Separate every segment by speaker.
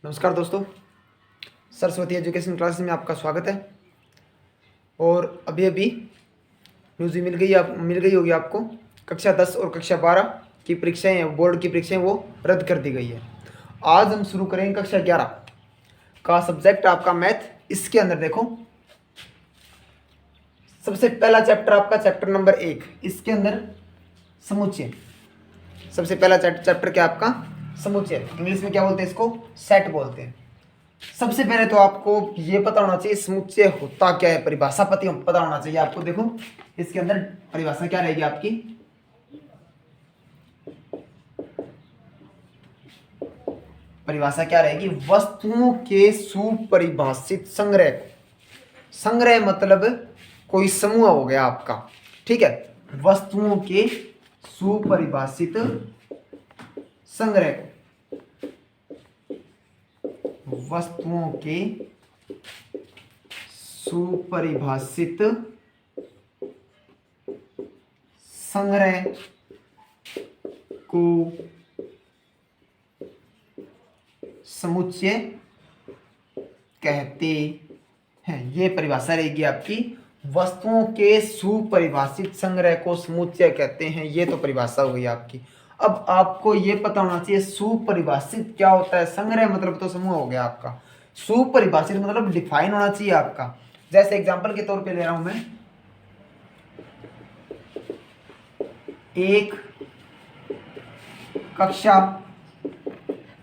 Speaker 1: नमस्कार दोस्तों, Saraswati education classes में आपका स्वागत है। और अभी अभी न्यूज़ मिल गई होगी आपको। कक्षा 10 और कक्षा 12 की परीक्षाएं, बोर्ड की परीक्षाएं वो रद्द कर दी गई है। आज हम शुरू करेंगे कक्षा 11 का सब्जेक्ट आपका मैथ। इसके अंदर देखो, सबसे पहला चैप्टर आपका चैप्टर नंबर 1, इसके अंदर समुच्चय। सबसे पहला चैप्टर क्या आपका समुच्चय, इंग्लिश में क्या बोलते हैं इसको, सेट बोलते हैं। सबसे पहले तो आपको ये पता होना चाहिए समुच्चय होता क्या है, परिभाषा पता होना चाहिए आपको। देखो इसके अंदर परिभाषा क्या रहेगी आपकी, परिभाषा क्या रहेगी, वस्तुओं के सुपरिभाषित संग्रह। संग्रह मतलब कोई समूह हो गया आपका, ठीक है। वस्तुओं के सुपरिभाषित संग्रह, वस्तुओं के सुपरिभाषित संग्रह को समुच्चय कहते हैं। ये परिभाषा रहेगी आपकी, वस्तुओं के सुपरिभाषित संग्रह को समुच्चय कहते हैं। ये तो परिभाषा हो गई आपकी। अब आपको ये पता होना चाहिए सुपरिभाषित क्या होता है। संग्रह मतलब तो समूह हो गया आपका, सुपरिभाषित मतलब डिफाइन होना चाहिए आपका। जैसे एग्जांपल के तौर पे ले रहा हूं मैं, एक कक्षा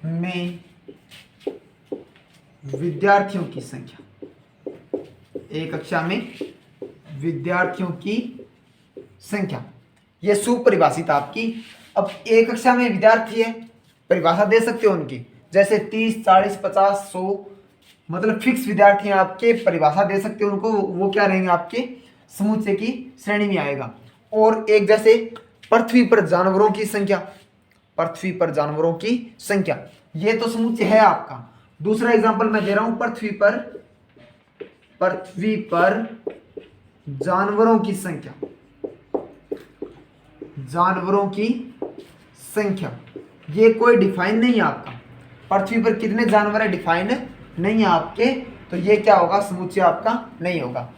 Speaker 1: में विद्यार्थियों की संख्या, एक कक्षा में विद्यार्थियों की संख्या, ये सुपरिभाषित आपकी। अब एक कक्षा में विद्यार्थी है, परिभाषा दे सकते हो उनकी, जैसे 30, 40, 50, 100, मतलब फिक्स विद्यार्थी हैं आपके, परिभाषा दे सकते हो उनको। वो क्या रहेंगे आपके समुच्चय की श्रेणी में आएगा। और एक जैसे पृथ्वी पर जानवरों की संख्या, पृथ्वी पर जानवरों की संख्या, ये तो समुच्चय है आपका। दूसरा एग्जांपल मैं दे रहा हूं, पृथ्वी पर जानवरों की संख्या, जानवरों की संख्या, ये कोई डिफाइन नहीं है आपका। पृथ्वी पर कितने जानवर है डिफाइन नहीं है आपके, तो ये क्या होगा, समुच्चय आपका नहीं होगा।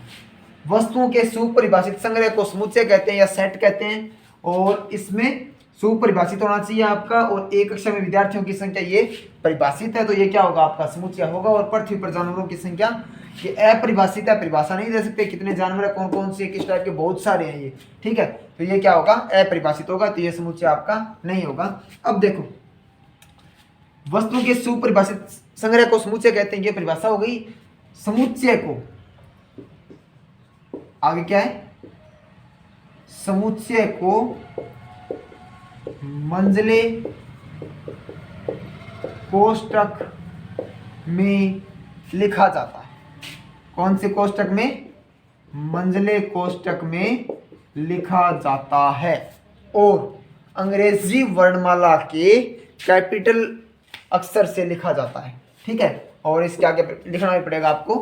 Speaker 1: वस्तुओं के सुपरिभाषित संग्रह को समुच्चय कहते हैं या सेट कहते हैं, और इसमें सुपरिभाषित होना चाहिए आपका। और एक कक्षा में विद्यार्थियों की संख्या ये परिभाषित है, तो ये क्या होगा आपका समुच्चय होगा। और पृथ्वी पर जानवरों की संख्या ये अपरिभाषित है, परिभाषा नहीं दे सकते कितने जानवर है, कौन कौन से, किस टाइप के, बहुत सारे हैं ये, ठीक है। तो ये क्या होगा, अपरिभाषित होगा, तो ये समुच्चय आपका नहीं होगा। अब देखो, वस्तुओं के सुपरिभाषित संग्रह को समुच्चय कहते हैं, ये परिभाषा हो गई। समुच्चय को आगे क्या है, समुच्चय को मंझले कोष्ठक में लिखा जाता है। कौन से कोष्ठक में, मंझले कोष्ठक में लिखा जाता है। और अंग्रेजी वर्णमाला के कैपिटल अक्षर से लिखा जाता है, ठीक है। और इसके आगे लिखना भी पड़ेगा आपको,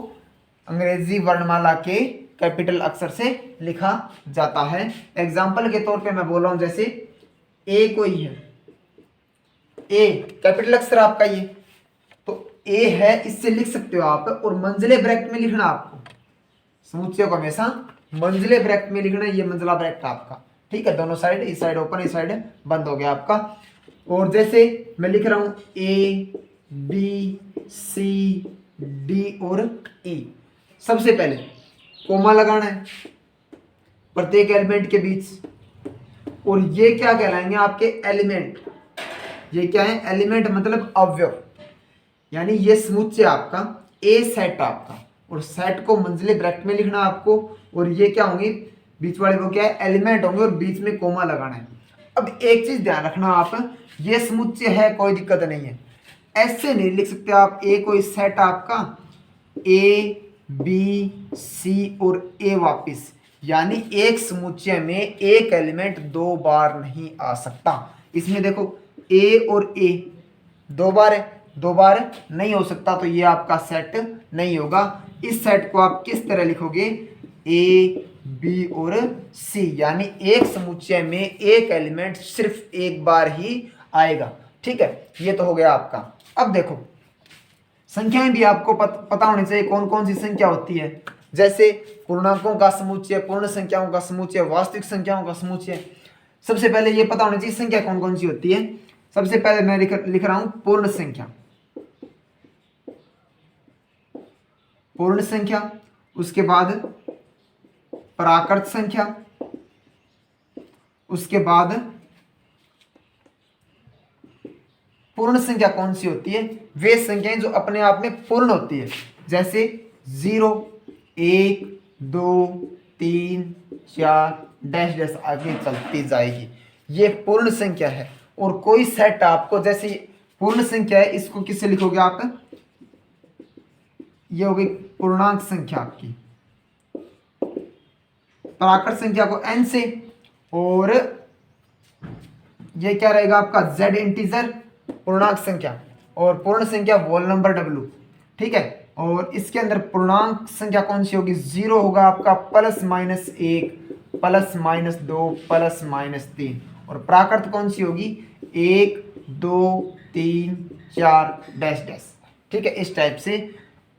Speaker 1: अंग्रेजी वर्णमाला के कैपिटल अक्षर से लिखा जाता है। एग्जाम्पल के तौर पे मैं बोल रहा हूं, जैसे ए कोई है, ए कैपिटल अक्षर आपका, ये तो ए है, इससे लिख सकते हो आप। और मंझले ब्रैकेट में लिखना आपको, समुच्चय को हमेशा मंझले ब्रैकेट में लिखना, ये मंझला ब्रैकेट आपका, ठीक है। दोनों साइड, इस साइड ओपन, इस साइड बंद हो गया आपका। और जैसे मैं लिख रहा हूं ए बी सी डी और ई, सबसे पहले कोमा लगाना है प्रत्येक एलिमेंट के बीच। और ये क्या कहलाएंगे आपके एलिमेंट, ये क्या है, एलिमेंट मतलब अवयव, यानी ये समुच्चय आपका, ए सेट आपका। और सेट को मंझले ब्रैकेट में लिखना आपको। और ये क्या होंगे, बीच वाले वो क्या है, एलिमेंट होंगे, और बीच में कोमा लगाना है। अब एक चीज ध्यान रखना आप, ये समुच्चय है, कोई दिक्कत नहीं है, ऐसे नहीं लिख सकते आप। ए कोई सेट आपका, ए बी सी और ए वापिस, यानी एक समुच्चय में एक एलिमेंट दो बार नहीं आ सकता। इसमें देखो ए और ए दो बार है, दो बार नहीं हो सकता, तो ये आपका सेट नहीं होगा। इस सेट को आप किस तरह लिखोगे, ए बी और सी, यानी एक समुच्चय में एक एलिमेंट सिर्फ एक बार ही आएगा, ठीक है। ये तो हो गया आपका। अब देखो संख्याएं भी आपको पता होनी चाहिए कौन कौन सी संख्या होती है, जैसे पूर्णांकों का समुच्चय, पूर्ण संख्याओं का समुच्चय, वास्तविक संख्याओं का समुच्चय। सबसे पहले ये पता होना चाहिए संख्या कौन कौन सी होती है। सबसे पहले मैं लिख रहा हूं पूर्ण संख्या, पूर्ण संख्या, उसके बाद प्राकृत संख्या, उसके बाद पूर्ण संख्या कौन सी होती है, वे संख्याएं जो अपने आप में पूर्ण होती है, जैसे 0, 1, 2, 3, 4 डैश डैश आगे चलती जाएगी, ये पूर्ण संख्या है। और कोई सेट आपको, जैसे पूर्ण संख्या है, इसको किससे लिखोगे आप, ये होगी पूर्णांक संख्या आपकी, प्राकृत संख्या को n से, और ये क्या रहेगा आपका z इंटीजर पूर्णांक संख्या, और पूर्ण संख्या वोल नंबर w, ठीक है। और इसके अंदर पूर्णांक संख्या कौन सी होगी, 0 होगा आपका, +-1 +-2 +-3, और प्राकृत कौन सी होगी, 1, 2, 3, 4 डैश डैश, ठीक है। इस टाइप से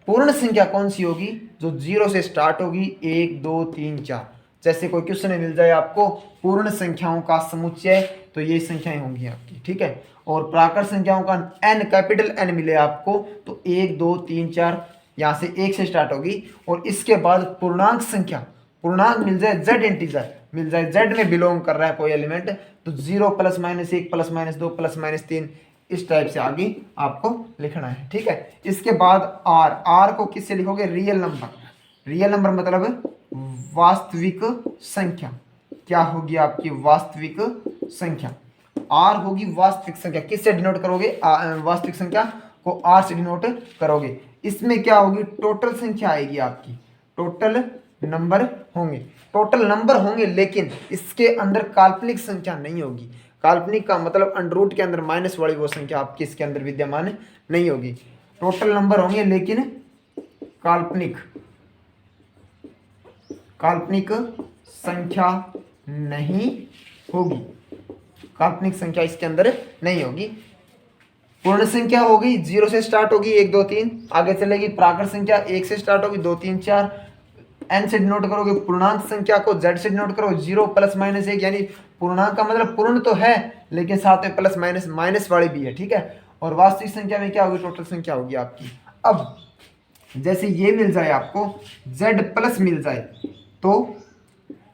Speaker 1: पूर्ण संख्या कौन सी होगी, जो 0 से स्टार्ट होगी, 1, 2, 3, 4। जैसे कोई क्वेश्चन मिल जाए आपको पूर्ण संख्याओं का समुच्चय, तो ये संख्याएं होंगी आपकी, ठीक है। और प्राकृत संख्याओं का n, कैपिटल N मिले आपको, तो 1, 2, 3, 4 यहाँ से 1 से स्टार्ट होगी। और इसके बाद पूर्णांक संख्या, पूर्णांक मिल जाए, z इंटीजर मिल जाए, z में बिलोंग कर रहा है कोई एलिमेंट, तो 0 +-1 +-2 +-3, इस टाइप से आगे आपको लिखना है, ठीक है। इसके बाद r को किससे लिखोगे, रियल नंबर, रियल नंबर मतलब वास्तविक संख्या, क्या होगी आपकी वास्तविक संख्या, r होगी वास्तविक संख्या। किससे डिनोट करोगे, वास्तविक संख्या को r से डिनोट करोगे। इसमें क्या होगी, टोटल संख्या आएगी आपकी, टोटल नंबर होंगे, टोटल नंबर होंगे, लेकिन इसके अंदर काल्पनिक संख्या नहीं होगी। काल्पनिक का मतलब अंडर के अंदर माइनस वाली वो संख्या आपकी इसके अंदर विद्यमान नहीं होगी। टोटल नंबर होंगे लेकिन काल्पनिक संख्या नहीं होगी, काल्पनिक संख्या इसके अंदर नहीं होगी। पूर्ण संख्या होगी, 0 से स्टार्ट होगी, 1, 2, 3 आगे चलेगी। प्राकृत संख्या 1 से स्टार्ट होगी, 2, 3, 4 n से डिनोट करोगे। पूर्णांक संख्या को z से डिनोट करो, 0 +-1, यानी पूर्णांक का मतलब पूर्ण तो है लेकिन साथ में प्लस माइनस माइनस वाली भी है, ठीक है। और वास्तविक संख्या में क्या होगी, टोटल संख्या होगी आपकी। अब जैसे ये मिल जाए आपको, z+ मिल जाए तो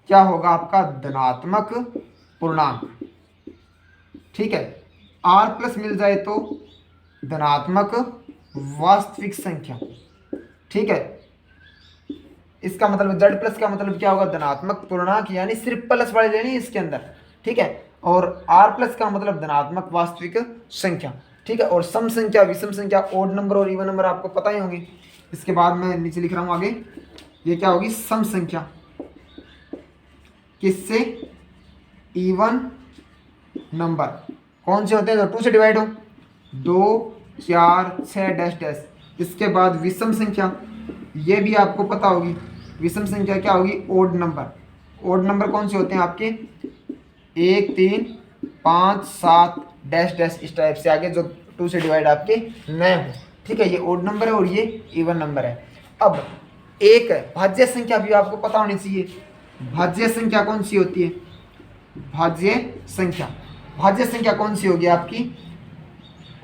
Speaker 1: क्या होगा आपका धनात्मक पूर्णांक, ठीक है। r+ मिल जाए तो धनात्मक वास्तविक संख्या, ठीक है। इसका मतलब z+ का मतलब क्या होगा, धनात्मक पूर्णांक, यानी सिर्फ प्लस वाली लेनी है इसके अंदर, ठीक है। और r+ का मतलब धनात्मक वास्तविक संख्या, ठीक है। और सम संख्या, विषम संख्या, ओड नंबर और इवन नंबर आपको पता ही होंगे। इसके बाद मैं नीचे लिख रहा हूं आगे, ये क्या होगी, सम संख्या, किससे, इवन नंबर। कौन से होते हैं, जो 2 से डिवाइड हो, 2, 4, 6 डैश डैश। इसके बाद विषम संख्या, ये भी आपको पता होगी, विषम संख्या क्या होगी, ओड नंबर। ओड नंबर कौन से होते हैं आपके, 1, 3, 5, 7 डैश डैश, इस टाइप से आगे जो 2 से डिवाइड आपके नए हो, ठीक है। ये ओड नंबर है और ये इवन नंबर है। अब एक भाज्य संख्या भी आपको पता होनी चाहिए। भाज्य संख्या कौन सी होती है, भाज्य संख्या, भाज्य संख्या कौन सी होगी आपकी,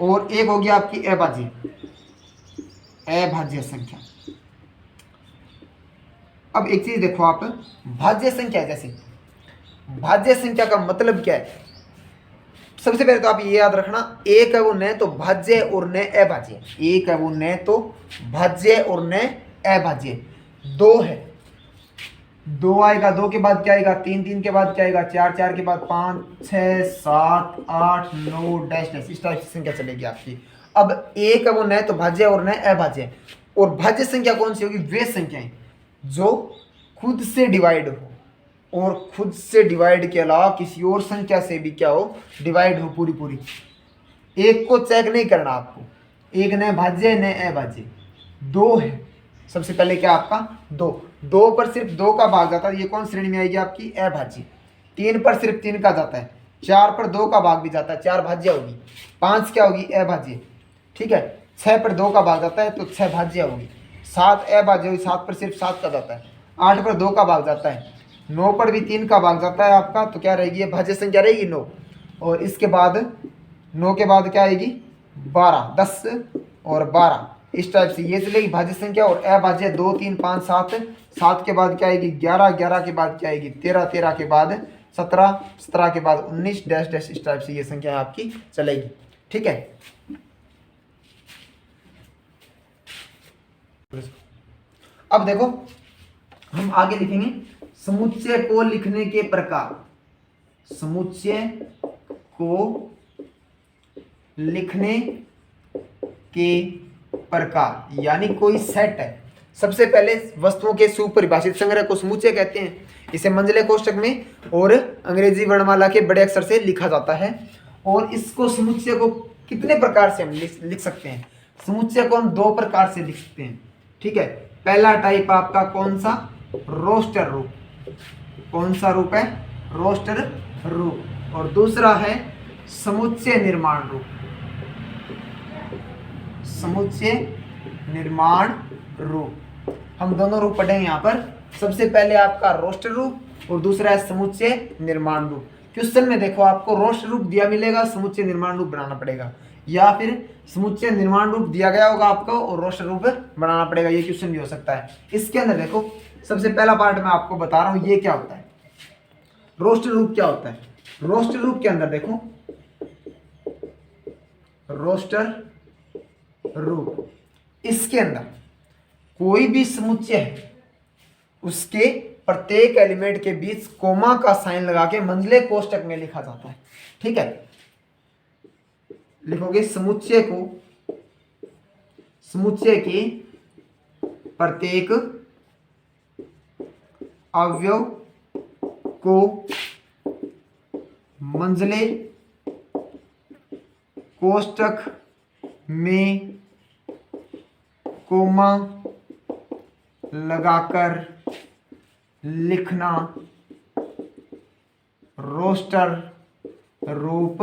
Speaker 1: और एक होगी आपकी अभाज्य, अभाज्य संख्या। अब एक चीज देखो आप, भाज्य संख्या, जैसे भाज्य संख्या का मतलब क्या है, सबसे पहले तो आप ये याद रखना, एक है वो न तो भाज्य और न अभाज्य, एक है वो न तो भाज्य और न अभाज्य। 2 है, 2 आएगा, 2 के बाद क्या आएगा, 3, 3 के बाद क्या आएगा, 4, 4 के बाद 5, 6, 7, 8, 9 डैश डैश, इस टाइप की संख्या चलेगी आपकी। अब एक है वो न तो भाज्य और न अभाज्य। और भाज्य संख्या कौन सी होगी, वे संख्याएं जो खुद से डिवाइड हो, और खुद से डिवाइड के अलावा किसी और संख्या से भी क्या हो, डिवाइड हो पूरी पूरी। एक को चेक नहीं करना आपको, एक न भाज्य न अभाज्य। 2 है, सबसे पहले क्या आपका 2 पर सिर्फ 2 का भाग जाता है, ये कौन श्रेणी में आएगी आपकी, अभाज्य। 3 पर सिर्फ 3 का जाता है, 4 पर 2 का भाग भी जाता है, 4 भाज्य होगी, 5 क्या होगी, अभाज्य, ठीक है। 6 पर 2 का भाग जाता है तो 6 भाज्य होगी। 7 अभाज्य हुई, 7 पर सिर्फ 7 का जाता है। 8 पर 2 का भाग जाता है। 9 पर भी 3 का भाग जाता है आपका, तो क्या रहेगी ये भाज्य संख्या रहेगी 9। और इसके बाद 9 के बाद क्या आएगी 12, 10 और 12 इस टाइप से ये चलेगी भाज्य संख्या। और अभाज्य 2 3 5 7, 7 के बाद क्या आएगी 11, 11 के बाद क्या आएगी 13, 13 के बाद 17, 17 के बाद 19 डैश डैश इस टाइप से ये संख्या आपकी चलेगी। ठीक है, अब देखो हम आगे लिखेंगे समुच्चय को लिखने के प्रकार। समुच्चय को लिखने के प्रकार यानी कोई सेट है। सबसे पहले वस्तुओं के सुपरिभाषित संग्रह को समुच्चय कहते हैं। इसे मंझले कोष्ठक में और अंग्रेजी वर्णमाला के बड़े अक्षर से लिखा जाता है। और इसको समुच्चय को कितने प्रकार से हम लिख सकते हैं? समुच्चय को हम 2 प्रकार से लिख सकते हैं। ठीक है, पहला टाइप आपका कौन सा? रोस्टर रूप। कौन सा रूप है? रोस्टर रूप। और दूसरा है समुच्चय निर्माण रूप। समुच्चय निर्माण रूप, हम दोनों रूप पढ़ेंगे यहाँ पर। सबसे पहले आपका रोस्टर रूप और दूसरा है समुच्चय निर्माण रूप। क्वेश्चन में देखो आपको रोस्टर रूप दिया मिलेगा, समुच्चय निर्माण रूप बनाना पड़ेगा, या फिर समुच्चय निर्माण रूप दिया गया होगा आपको और रोस्टर रूप बनाना पड़ेगा। ये क्वेश्चन भी हो सकता है। इसके अंदर देखो सबसे पहला पार्ट मैं आपको बता रहा हूँ ये क्या होता है, रोस्टर रूप क्या होता है। रोस्टर रूप के अंदर देखो, रोस्टर रूप, इसके अंदर कोई भी समुच्चय है उसके प्रत्येक एलिमेंट के बीच कोमा का साइन लगा के मंझले कोष्ठक में लिखा जाता है। ठीक है, लिखोगे समुच्चय को, समुच्चय के प्रत्येक अवयव को मंझले कोष्ठक में कोमा लगाकर लिखना रोस्टर रूप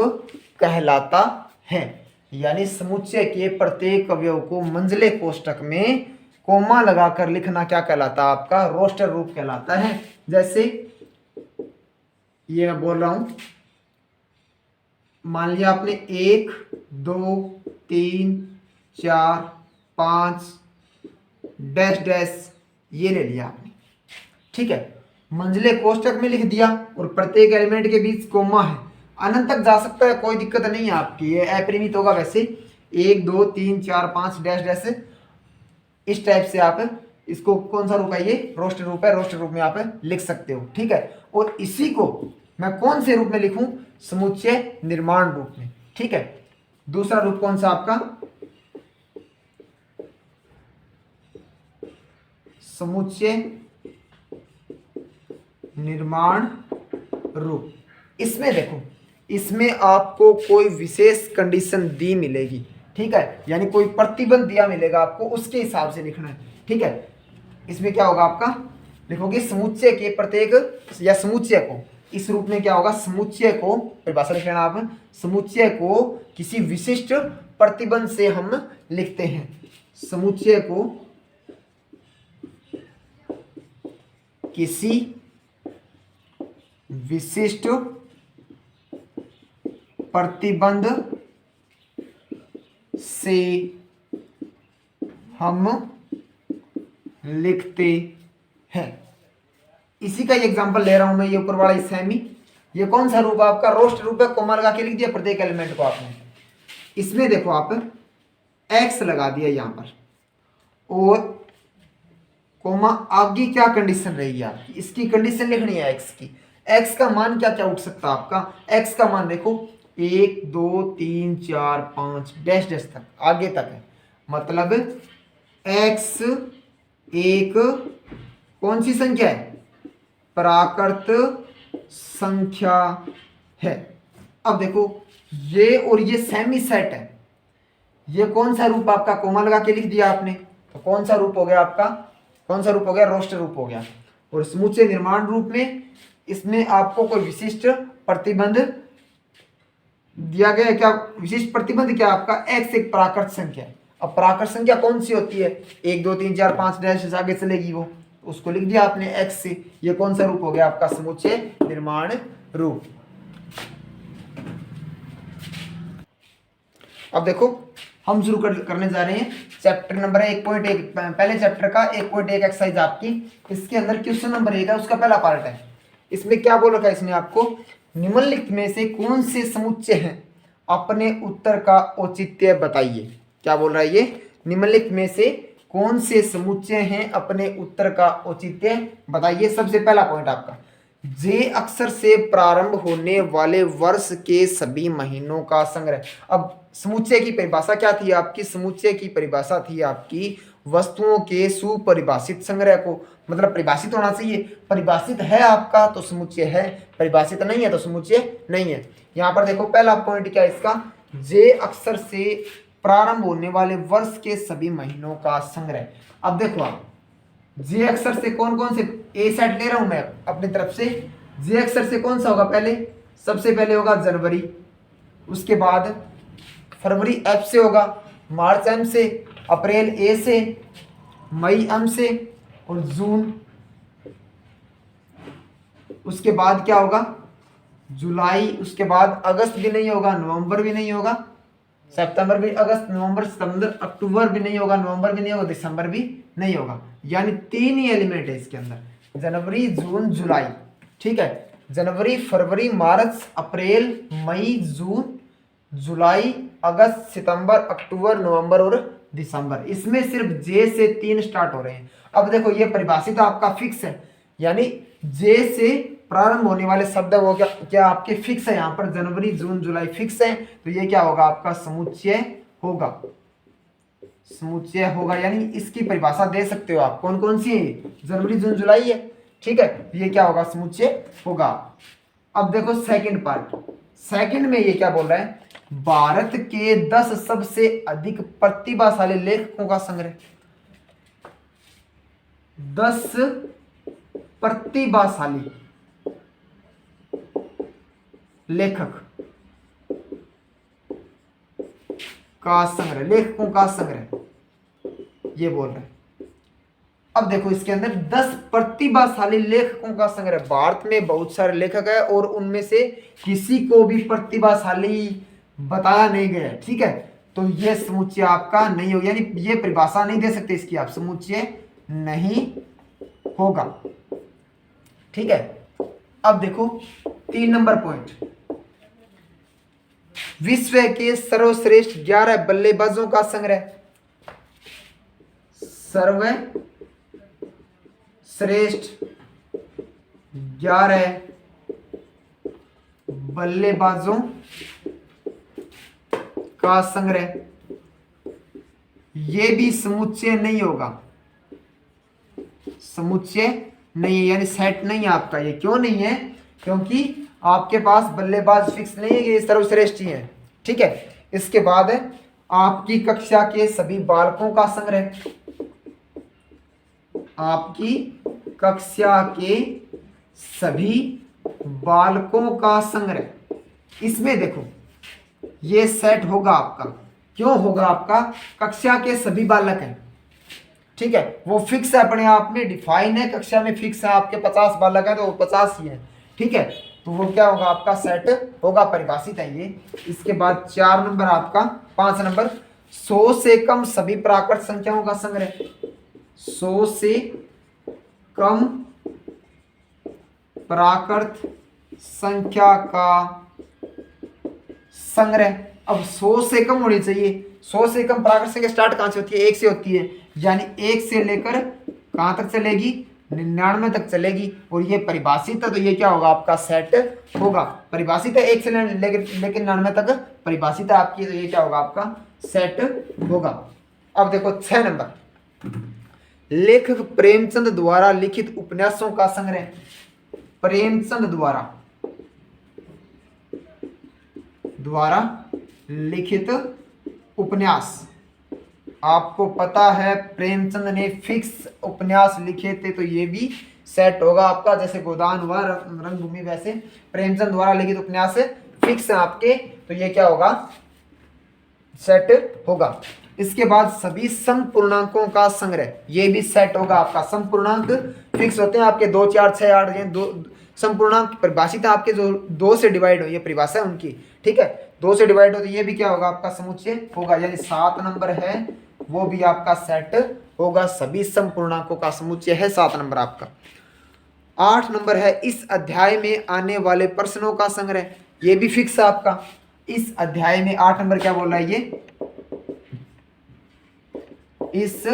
Speaker 1: कहलाता है। यानी समुच्चय के प्रत्येक अवयव को मंझले कोष्ठक में कोमा लगाकर लिखना क्या कहलाता है? आपका रोस्टर रूप कहलाता है। जैसे ये मैं बोल रहा हूं, मान लिया आपने 1 2 3 4 5 डैश डैश ये ले लिया आपने। ठीक है, मंझले कोष्ठक में लिख दिया और प्रत्येक एलिमेंट के बीच कोमा है। अनंत तक जा सकता है, कोई दिक्कत नहीं है आपकी, ये अपरिमित होगा। वैसे 1 2 3 4 5 डैश डैश इस टाइप से आप इसको, कौन सा रूप है ये? रोस्टर रूप है। रोस्टर रूप में आप लिख सकते हो। ठीक है, और इसी को मैं कौन से रूप में लिखूं? समुच्चय निर्माण रूप में। ठीक है, दूसरा रूप कौन सा आपका? समुच्चय निर्माण रूप। इसमें देखो, इसमें आपको कोई विशेष कंडीशन दी मिलेगी। ठीक है, यानी कोई प्रतिबंध दिया मिलेगा आपको, उसके हिसाब से लिखना है। ठीक है, इसमें क्या होगा आपका? लिखोगे समुच्चय के प्रत्येक, या समुच्चय को, इस रूप में क्या होगा? समुच्चय को, परिभाषा लिख लेना आप, समुच्चय को किसी विशिष्ट प्रतिबंध से हम लिखते हैं। समुच्चय को किसी विशिष्ट प्रतिबंध से हम लिखते हैं। इसी का एग्जांपल ले रहा हूं मैं, ये ऊपर वाला सेमी, ये कौन सा रूप आपका? रोस्ट रूप है। कोमा लगा के लिख दिया प्रत्येक एलिमेंट को आपने। इसमें देखो आप एक्स लगा दिया यहां पर, और कोमा आगे क्या कंडीशन रहेगी आपकी? इसकी कंडीशन लिखनी है एक्स की। एक्स का मान क्या क्या उठ सकता है आपका? एक्स का मान देखो 1 2 3 4 5 डैश डैश तक, आगे तक है। मतलब एक्स एक कौन सी संख्या है? प्राकृत संख्या है। अब देखो ये और ये सेमी सेट है। ये कौन सा रूप आपका? कोमा लगा के लिख दिया आपने, तो कौन सा रूप हो गया आपका? कौन सा रूप हो गया? रोस्टर रूप हो गया। और समुच्चय निर्माण रूप में इसमें आपको कोई विशिष्ट प्रतिबंध दिया गया है। क्या विशिष्ट प्रतिबंध? क्या आपका? एक्स एक प्राकृत संख्या है। अब प्राकृत संख्या कौन सी होती है, 1 2 3 4 5 डैश से आगे चलेगी वो, उसको लिख दिया आपने एक्स से। ये कौन सा रूप हो गया आपका, समुच्चय निर्माण रूप। अब देखो हम शुरू करने जा रहे हैं चैप्टर नंबर 1.1, पहले चैप्टर का 1.1 एक्सरसाइज आपकी, इसके अंदर क्वेश्चन नंबर 1 है, उसका पहला पार्ट है। इसमें क्या बोल रखा है इसने आपको, निम्नलिखित में से कौन से समुच्चय हैं, अपने उत्तर का औचित्य बताइए। क्या बोल रहा है ये, निम्नलिखित में से कौन से समुच्चय हैं, अपने उत्तर का औचित्य बताइए। सबसे पहला पॉइंट आपका, जे अक्षर से प्रारंभ होने वाले वर्ष के सभी महीनों का संग्रह। अब समुच्चय की परिभाषा क्या थी आपकी, समुच्चय की परिभाषा थी आपकी वस्तुओं के सुपरिभाषित संग्रह को, मतलब परिभाषित होना चाहिए, परिभाषित है आपका तो समुच्चय है, परिभाषित नहीं है तो समुच्चय नहीं है। यहाँ पर देखो पहला पॉइंट क्या है इसका, जे अक्षर से प्रारंभ होने वाले वर्ष के सभी महीनों का संग्रह। अब देखो आप जे अक्षर से कौन कौन से, ए सेट ले रहा हूं मैं अपनी तरफ से, जे अक्षर से कौन सा होगा, पहले सबसे पहले होगा जनवरी, उसके बाद फरवरी एफ से होगा, मार्च एम से, अप्रैल ए से, मई एम से और जून, उसके बाद क्या होगा जुलाई, उसके बाद अगस्त भी नहीं होगा, नवंबर भी नहीं होगा, सितंबर भी, अगस्त नवंबर सितंबर, अक्टूबर भी नहीं होगा, नवंबर भी नहीं होगा, दिसंबर भी नहीं होगा। यानी 3 ही एलिमेंट है इसके अंदर, जनवरी जून जुलाई, ठीक है, जनवरी फरवरी मार्च अप्रैल मई जून जुलाई अगस्त सितंबर अक्टूबर नवंबर और दिसंबर। इसमें सिर्फ जे से 3 स्टार्ट हो रहे हैं। अब देखो ये परिभाषित आपका फिक्स है, यानी जे से प्रारंभ होने वाले शब्द वो क्या आपके फिक्स है, यहाँ पर जनवरी जून जुलाई फिक्स है, तो ये क्या होगा आपका समुच्चय होगा, समुच्चय होगा। यानी इसकी परिभाषा दे सकते हो आप, कौन कौन सी है, जनवरी जून जुलाई है, ठीक है, ये क्या होगा समुच्चय होगा। अब देखो सेकंड पार्ट, सेकंड में ये क्या बोल रहा है, भारत के 10 सबसे अधिक प्रतिभाशाली लेखकों का संग्रह। 10 प्रतिभाशाली लेखक का संग्रह, लेखकों का संग्रह ये बोल रहे हैं। अब देखो इसके अंदर 10 प्रतिभाशाली लेखकों का संग्रह, भारत में बहुत सारे लेखक है और उनमें से किसी को भी प्रतिभाशाली बताया नहीं गया, ठीक है, तो ये समुच्चय आपका नहीं होगा, यानी ये परिभाषा नहीं दे सकते इसकी आप, समुच्चय नहीं होगा, ठीक है। अब देखो 3 नंबर पॉइंट, विश्व के सर्वश्रेष्ठ 11 बल्लेबाजों का संग्रह। सर्वश्रेष्ठ 11 बल्लेबाजों का संग्रह, ये भी समुच्चय नहीं होगा, समुच्चय नहीं है, यानी सेट नहीं है आपका। ये क्यों नहीं है, क्योंकि आपके पास बल्लेबाज फिक्स नहीं है, ये सर्वश्रेष्ठ ही है, ठीक है। इसके बाद आपकी कक्षा के सभी बालकों का संग्रह, आपकी कक्षा के सभी बालकों का संग्रह, इसमें देखो ये सेट होगा आपका। क्यों होगा आपका, कक्षा के सभी बालक हैं, ठीक है, वो फिक्स है अपने आप में, डिफाइन है, कक्षा में फिक्स है, आपके 50 बालक हैं तो वो 50 ही है, ठीक है, तो वो क्या होगा आपका सेट होगा, परिभाषित है ये। इसके बाद 4 नंबर आपका, 5 नंबर 100 से कम सभी प्राकृत संख्याओं का संग्रह। 100 से कम प्राकृत संख्या का संग्रह। अब 100 से कम होनी चाहिए, 100 से कम प्राकृत संख्या स्टार्ट कहां से होती है, 1 से होती है, यानी 1 से लेकर कहां तक चलेगी, 99 तक चलेगी, और ये परिभाषित है, तो ये क्या होगा आपका सेट होगा, परिभाषित है 1 से लेकर 99 तक परिभाषित है आपकी, तो ये क्या होगा आपका सेट होगा। अब देखो 6 नंबर, लेखक प्रेमचंद द्वारा लिखित उपन्यासों का संग्रह। प्रेमचंद द्वारा लिखित उपन्यास, आपको पता है प्रेमचंद ने फिक्स उपन्यास लिखे थे, तो ये भी सेट होगा आपका, जैसे गोदान हुआ रंगभूमि, वैसे प्रेमचंद द्वारा लिखित उपन्यास फिक्स है आपके, तो ये क्या होगा सेट होगा। इसके बाद सभी सम पूर्णांकों का संग्रह, ये भी सेट होगा आपका। सम पूर्णांक फिक्स होते हैं आपके 2 4 6 8, ये दो सम पूर्णांक परिभाषित है आपके, जो 2 से डिवाइड हो, ये परिभाषा है उनकी, ठीक है। 2 से डिवाइड हो तो ये भी क्या होगा आपका समुच्चय होगा, यानी 7 नंबर है वो भी आपका सेट होगा। सभी सम पूर्णांकों का समुच्चय है 7 नंबर आपका। 8 नंबर है इस अध्याय में आने वाले प्रश्नों का संग्रह, ये भी फिक्स है आपका। इस अध्याय में 8 नंबर क्या बोल रहा है ये, इस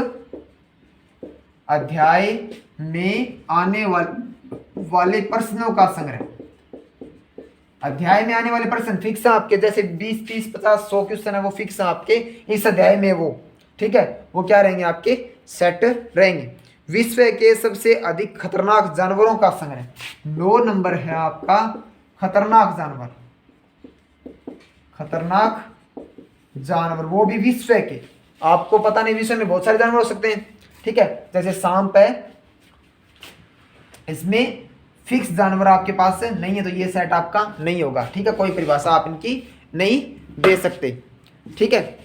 Speaker 1: अध्याय में आने वाले प्रश्नों का संग्रह। अध्याय में आने वाले प्रश्न फिक्स है आपके, जैसे 20 30 50 100 क्वेश्चन है वो फिक्स है आपके इस अध्याय में, वो ठीक है, वो क्या रहेंगे आपके सेट रहेंगे। विश्व के सबसे अधिक खतरनाक जानवरों का संग्रह, 9 नंबर है आपका खतरनाक जानवर। खतरनाक जानवर वो भी विश्व के, आपको पता नहीं विश्व में बहुत सारे जानवर हो सकते हैं, ठीक है, जैसे सांप है, इसमें फिक्स जानवर आपके पास नहीं है तो ये सेट आपका नहीं होगा, ठीक है, कोई परिभाषा आप इनकी नहीं दे सकते, ठीक है।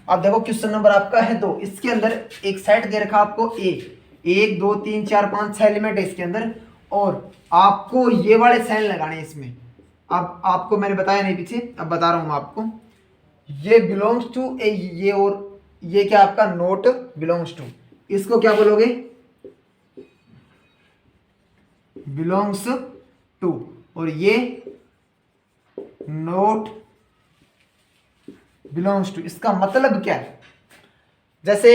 Speaker 1: अब देखो क्वेश्चन नंबर आपका है 2, इसके अंदर एक सेट दे रखा आपको ए, 1 2 3 4 5 6 एलिमेंट है इसके अंदर, और आपको ये वाले साइन लगाने हैं इसमें। अब आपको मैंने बताया नहीं पीछे, अब बता रहा हूं मैं आपको, ये बिलोंग्स टू ए, ये और ये क्या आपका नोट बिलोंग्स टू, इसको क्या बोलोगे बिलोंग्स टू, और ये नोट बिलोंग्स टू। इसका मतलब क्या है, जैसे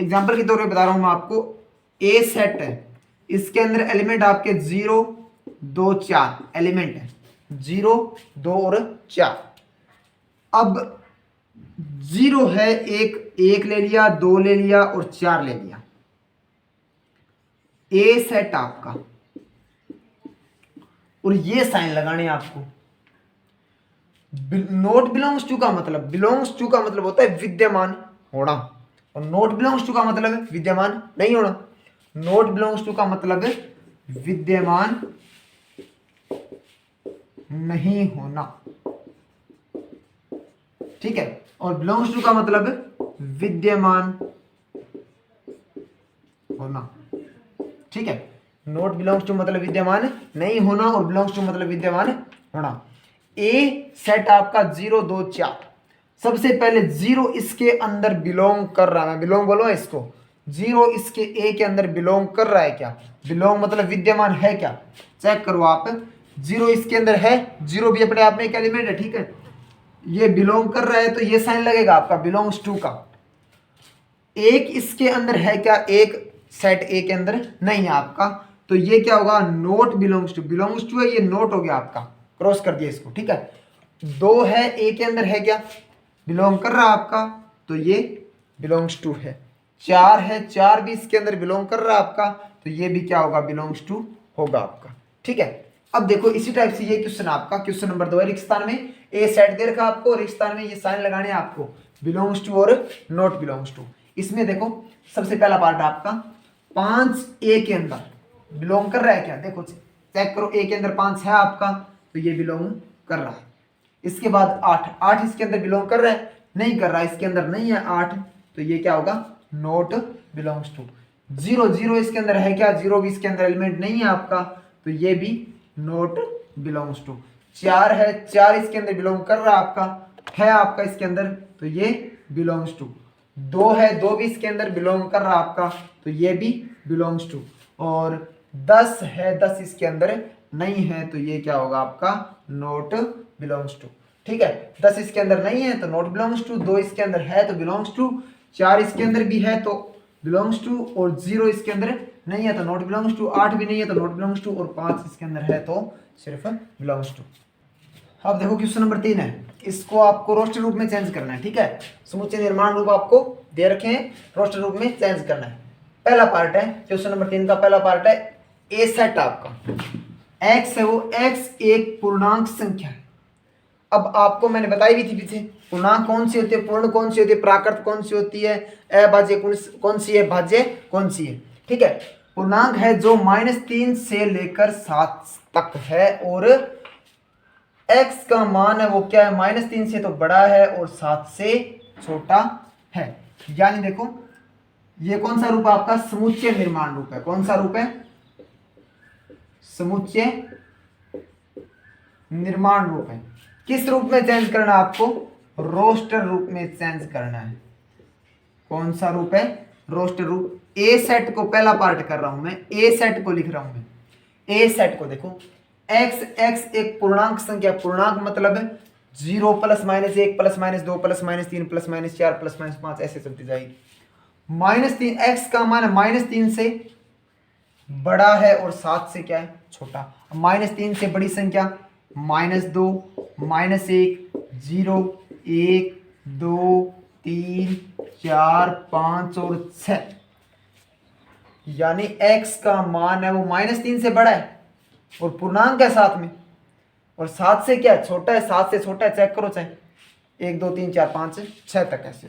Speaker 1: एग्जांपल के तौर पे बता रहा हूं मैं आपको, ए सेट है, इसके अंदर एलिमेंट आपके 0 2 4 एलिमेंट है, 0 2 और 4। अब 0 है, एक ले लिया, 2 ले लिया और 4 ले लिया, ए सेट आपका, और ये साइन लगाने हैं आपको। नोट बिलोंग्स टू का मतलब, बिलोंग्स टू का मतलब होता है विद्यमान होना, और नोट बिलोंग्स टू का मतलब है विद्यमान नहीं होना। नोट बिलोंग्स टू का मतलब है विद्यमान नहीं होना, ठीक है, और बिलोंग्स टू का मतलब विद्यमान होना, ठीक है। नोट बिलोंग्स टू मतलब विद्यमान नहीं होना, और बिलोंग्स टू मतलब विद्यमान होना। ए सेट आपका 0 2 4, सबसे पहले 0 इसके अंदर बिलोंग कर रहा है, बिलोंग बोलो इसको, 0 इसके ए के अंदर बिलोंग कर रहा है क्या, बिलोंग मतलब विद्यमान है क्या, चेक करो आप, 0 इसके अंदर है, 0 भी अपने आप में एक एलिमेंट है, ठीक है, ये बिलोंग कर रहा है तो ये साइन लगेगा आपका बिलोंग्स टू का। एक इसके अंदर है क्या, एक सेट ए के अंदर नहीं है आपका, तो ये क्या होगा note belongs to, belongs to है ये नोट हो गया आपका, क्रॉस कर दिया इसको, ठीक है। 2 है, ए के अंदर है क्या, बिलोंग कर रहा है आपका, तो ये बिलोंग्स टू है। 4 है, 4 भी इसके अंदर बिलोंग कर रहा है आपका, तो ये भी क्या होगा बिलोंग्स टू होगा आपका, ठीक है। अब देखो इसी टाइप से ये क्वेश्चन आपका क्वेश्चन नंबर 2 है, रिक्तस्थान में ए सेट दे रखा आपको, रिक्तस्थान में ये साइन लगाने हैं आपको बिलोंग्स टू और नॉट बिलोंग्स टू। इसमें देखो सबसे पहला पार्ट आपका 5 ए के अंदर बिलोंग कर रहा है क्या, देखो चेक करो, ए के अंदर 5 है आपका, तो ये बिलोंग कर रहा है। इसके बाद 8 इसके अंदर बिलोंग कर रहा है, नहीं कर रहा है, इसके अंदर नहीं है 8, तो ये क्या होगा नोट बिलोंग्स टू। 0 इसके अंदर है क्या, 0 भी इसके अंदर एलिमेंट नहीं है आपका, तो ये भी नोट बिलोंग्स टू। 4 है, 4 इसके अंदर बिलोंग कर रहा है आपका इसके अंदर, तो ये बिलोंग्स टू। 2 है, 2 भी इसके अंदर बिलोंग कर रहा आपका, तो ये भी बिलोंग्स टू। और 10 है, 10 इसके अंदर नहीं है, तो ये क्या होगा आपका नोट बिलोंग्स टू, ठीक है। 10 इसके अंदर नहीं है तो नोट बिलोंग्स टू, 2 इसके अंदर है तो बिलोंग्स टू, 4 इसके अंदर भी है तो बिलोंग्स टू, और 0 इसके अंदर नहीं है तो नोट बिलोंग्स टू, 8 भी नहीं है तो नोट बिलोंग्स टू, और 5 इसके अंदर है तो सिर्फ बिलोंग्स टू। अब देखो क्वेश्चन नंबर 3 है, इसको आपको रोस्टर रूप में चेंज करना है, ठीक है। समुच्चय निर्माण रूप आपको दे रखे हैं, रोस्टर रूप में चेंज करना है। पहला पार्ट है क्वेश्चन नंबर 3 का, पहला पार्ट है ए सेट आपका, x है वो x एक पूर्णांक संख्या है। अब आपको मैंने बताई भी थी पीछे, पूर्णांक कौन सी होती है, पूर्ण कौन सी होती है, प्राकृत कौन सी होती है, अभाज्य कौन सी है, भाज्य कौन सी है, ठीक है। पूर्णांक है जो -3 से लेकर 7 तक है, और x का मान है वो क्या है, -3 से तो बड़ा है और 7 से छोटा है। यानी देखो ये कौन सा रूप है आपका, समुच्चय निर्माण रूप है। कौन सा रूप है, समुच्चय निर्माण रूप है। किस रूप में चेंज करना है आपको, रोस्टर रूप में चेंज करना है। कौन सा रूप है, रोस्टर रूप। ए सेट को पहला पार्ट कर रहा हूं मैं, ए सेट को लिख रहा हूं मैं। ए सेट को देखो, एक्स एक्स एक पूर्णांक संख्या, पूर्णांक मतलब 0 +- 1 +- 2 +- 3 +- 4 +- 5 ऐसे चलती जाएगी। -3 एक्स का मान -3 से बड़ा है और 7 से क्या है, छोटा। -3 से बड़ी संख्या -2 -1 0 1 2 3 4 5 और 6, यानी x का मान है वो -3 से बड़ा है और पूर्णांक है 7 में, और 7 से क्या छोटा है, 7 से छोटा है, चेक करो चाहे 1 2 3 4 5 6 तक ऐसे।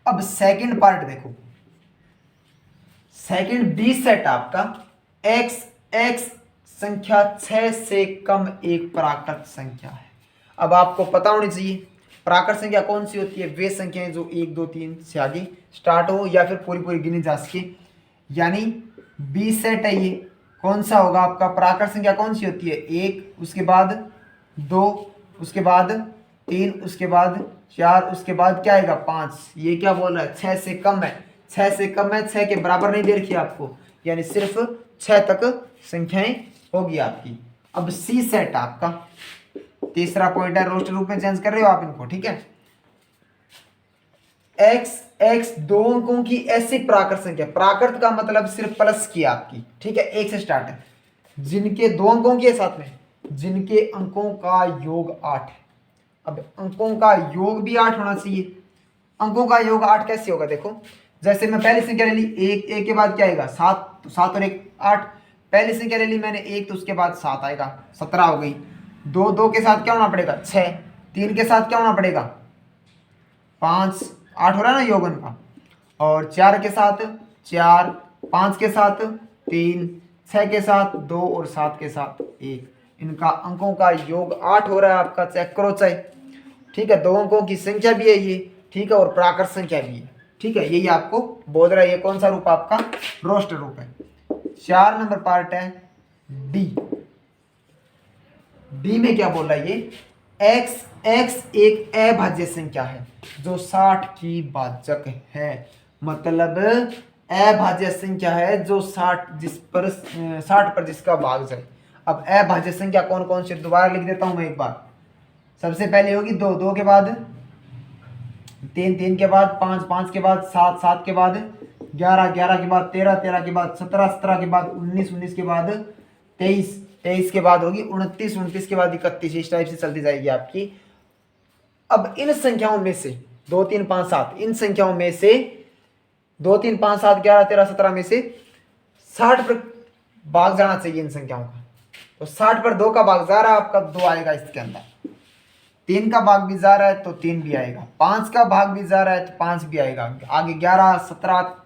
Speaker 1: अब सेकंड पार्ट देखो, सेकंड बी सेट आपका x x संख्या 6 से कम एक प्राकृत संख्या है। अब आपको पता होनी चाहिए प्राकृत संख्या कौन सी होती है, वे संख्याएं जो 1 2 3 से आगे स्टार्ट हो या फिर पूरी पूरी गिनी जा सके। यानी बी सेट है ये, कौन सा होगा आपका, प्राकृत संख्या कौन सी होती है, 1 उसके बाद 2 उसके बाद 3 उसके बाद 4 उसके बाद क्या आएगा 5। ये क्या बोल रहा है, 6 से कम है, 6 से कम है, 6 के बराबर नहीं दे रखी आपको, यानी सिर्फ 6 तक संख्याएं होगी आपकी। अब सी सेट आपका तीसरा पॉइंट है, रोस्टर रूप में चेंज कर रहे हो आप इनको, ठीक है। x x दो अंकों की ऐसी प्राकृत संख्या, प्राकृत का मतलब सिर्फ प्लस की आपकी, ठीक है, 1 से स्टार्ट है, जिनके 2 अंकों के साथ में, जिनके अंकों का योग 8 है। अब अंकों का योग भी 8 होना चाहिए। अंकों का योग 8 कैसे होगा, देखो जैसे मैं पहली संख्या ले ली 1, 1 के बाद क्या आएगा 7, तो 7 और 1 8। पहली संख्या ले ली मैंने 1, तो उसके बाद 7 आएगा, 17 हो गई। 2 2 के साथ क्या होना पड़ेगा 6, 3 के साथ क्या होना पड़ेगा 5, 8 हो रहा है ना योग उनका, और 4 के साथ 4, 5 के साथ 3, 6 के साथ 2 और 7 के साथ 1। इनका अंकों का योग 8 हो रहा है आपका, चेक करो चाहे, ठीक है। 2 अंकों की संख्या भी है ये, ठीक है, और प्राकृत संख्या भी है, ठीक है। यही आपको बोल रहा है, ये कौन सा रूप आपका, रोस्टर रूप है। 4 नंबर पार्ट है डी। डी में क्या बोल रहा है ये, x x एक अभाज्य संख्या है जो 60 की भाजक है। मतलब अभाज्य संख्या है जो 60 पर जिसका भाग जाए। अब अभाज्य संख्या कौन कौन सी, दोबारा लिख देता हूं मैं एक बार। सबसे पहले होगी 2, 2 के बाद 3, 3 के बाद 5, 5 के बाद 7, 7 के बाद 11, 11 के बाद 13, 13 के बाद 17, 17 के बाद 19, 19 के बाद 23, 23 के बाद होगी 29, 29 के बाद 31, इस टाइप से चलती जाएगी आपकी। अब इन संख्याओं में से 2 3 5 7, इन संख्याओं में से 2 3 5 7 11 13 17 में से 60 पर भाग जाना चाहिए इन संख्याओं का। तो 60 पर 2 का भाग जा रहा है आपका, 2 आएगा इसके अंदर। 3 का भाग भी जा रहा है तो 3 भी आएगा, 5 का भाग भी जा रहा है तो 5 भी आएगा, आगे 11 17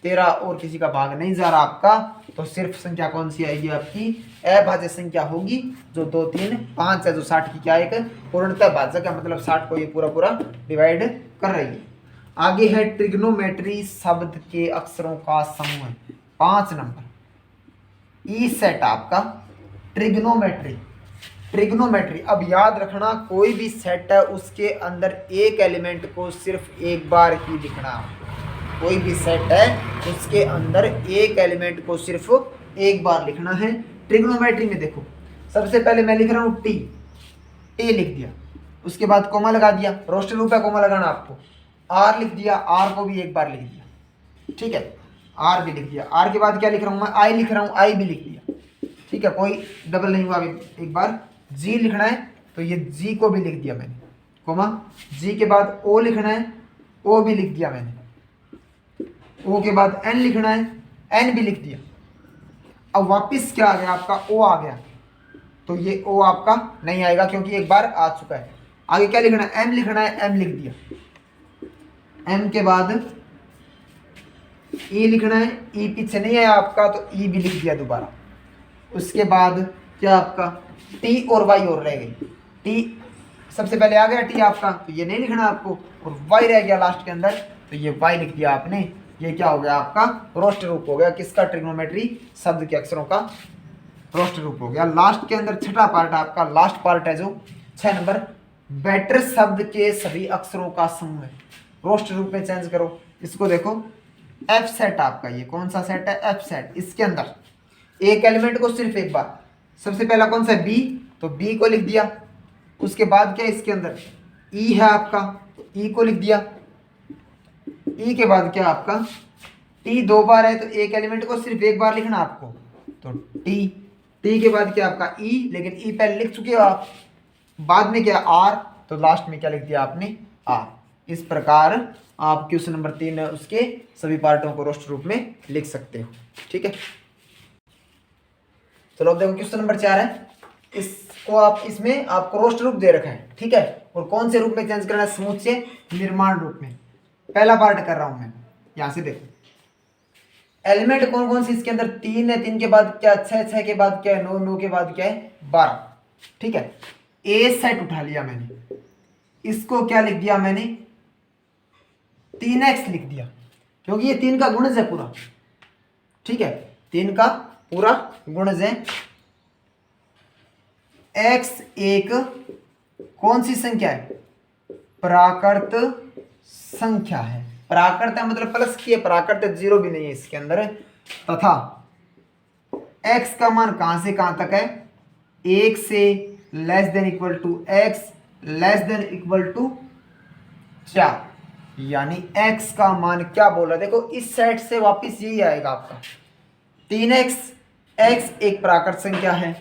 Speaker 1: 13 और किसी का भाग नहीं जा रहा आपका, तो सिर्फ संख्या कौन सी आएगी आपकी, अभाज्य संख्या होगी जो 2 3 5 है, जो 60 की क्या एक पूर्णतः भाजक है, मतलब 60 को ये पूरा पूरा डिवाइड कर रही है। आगे है ट्रिग्नोमेट्री शब्द के अक्षरों का समूह, 5 नंबर ई सेट आपका ट्रिग्नोमेट्री। ट्रिग्नोमेट्री, अब याद रखना कोई भी सेट है उसके अंदर एक एलिमेंट को सिर्फ एक बार ही लिखना। कोई भी सेट है उसके अंदर एक एलिमेंट को सिर्फ एक बार लिखना है। ट्रिग्नोमेट्री में देखो सबसे पहले मैं लिख रहा हूँ टी, टी लिख दिया, उसके बाद कोमा लगा दिया, रोस्टर रूप है कोमा लगाना आपको। आर लिख दिया, आर को भी एक बार लिख दिया, ठीक है, आर भी लिख दिया। आर के बाद क्या लिख रहा हूँ मैं, आई लिख रहा हूँ, आई भी लिख दिया, ठीक है, कोई डबल नहीं हुआ। अभी एक बार जी लिखना है तो ये जी को भी लिख दिया मैंने, कोमा। जी के बाद ओ लिखना है, ओ भी लिख दिया मैंने। ओ के बाद एन लिखना है, एन भी लिख दिया। अब वापस क्या आ गया आपका, ओ आ गया, तो ये ओ आपका नहीं आएगा क्योंकि एक बार आ चुका है। आगे क्या लिखना है, एम लिखना है, एम लिख दिया। एम के बाद ई लिखना है, ई पीछे नहीं है आपका तो ई भी लिख दिया दोबारा। उसके बाद क्या आपका टी और वाई और रह गई। टी सबसे पहले आ गया टी आपका, तो ये नहीं लिखना आपको, और वाई रह गया लास्ट के अंदर, तो ये वाई लिख दिया आपने। ये क्या हो गया आपका रोस्ट रूप हो गया, किसका, ट्रिग्नोमेट्री शब्द के अक्षरों का रोस्ट रूप हो गया। लास्ट के अंदर छठा पार्ट आपका, लास्ट पार्ट है जो 6 नंबर, बेटर शब्द के सभी अक्षरों का समूह है। रोस्ट रूप में चेंज करो इसको, देखो एफ सेट आपका, ये कौन सा सेट है, एफ सेट। इसके अंदर एक एलिमेंट को सिर्फ एक बार, सबसे पहला कौन सा है, बी, तो बी को लिख दिया। उसके बाद क्या है इसके अंदर, ई है आपका, ई को लिख दिया। ई के बाद क्या आपका, टी 2 बार है, तो एक एलिमेंट को सिर्फ एक बार लिखना आपको, तो टी। टी के बाद क्या आपका ई, लेकिन ई पहले लिख चुके हो आप, बाद में क्या आर, तो लास्ट में क्या लिख दिया आपने, आर। इस प्रकार आप क्वेश्चन नंबर 3 उसके सभी पार्टों को रोस्ट रूप में लिख सकते हो। ठीक है, चलो अब देखो क्वेश्चन नंबर 4 है। इसको आप, इसमें आपको रोस्ट रूप दे रखा है, ठीक है, और कौन से रूप में चेंज करना है, समुच्चय निर्माण रूप में। पहला पार्ट कर रहा हूं मैं, यहां से देखो एलिमेंट कौन कौन सी इसके अंदर, 3 है, 3 के बाद क्या 6, 6 के बाद क्या है 9, 9 के बाद क्या है 12। ठीक है, ए सेट उठा लिया मैंने, इसको क्या लिख दिया मैंने, 3x लिख दिया, क्योंकि ये 3 का गुणज है पूरा। ठीक है, 3 का पूरा गुणज है। x एक कौन सी संख्या है, प्राकृत संख्या है। प्राकृत है मतलब प्लस की है, प्राकृत जीरो भी नहीं है इसके अंदर। तथा x का मान कहां से कहां तक है, 1 से less than equal to x less than equal to 4, यानी x का मान क्या बोला, देखो इस सेट से वापस यही आएगा आपका 3x। x एक प्राकृत संख्या है,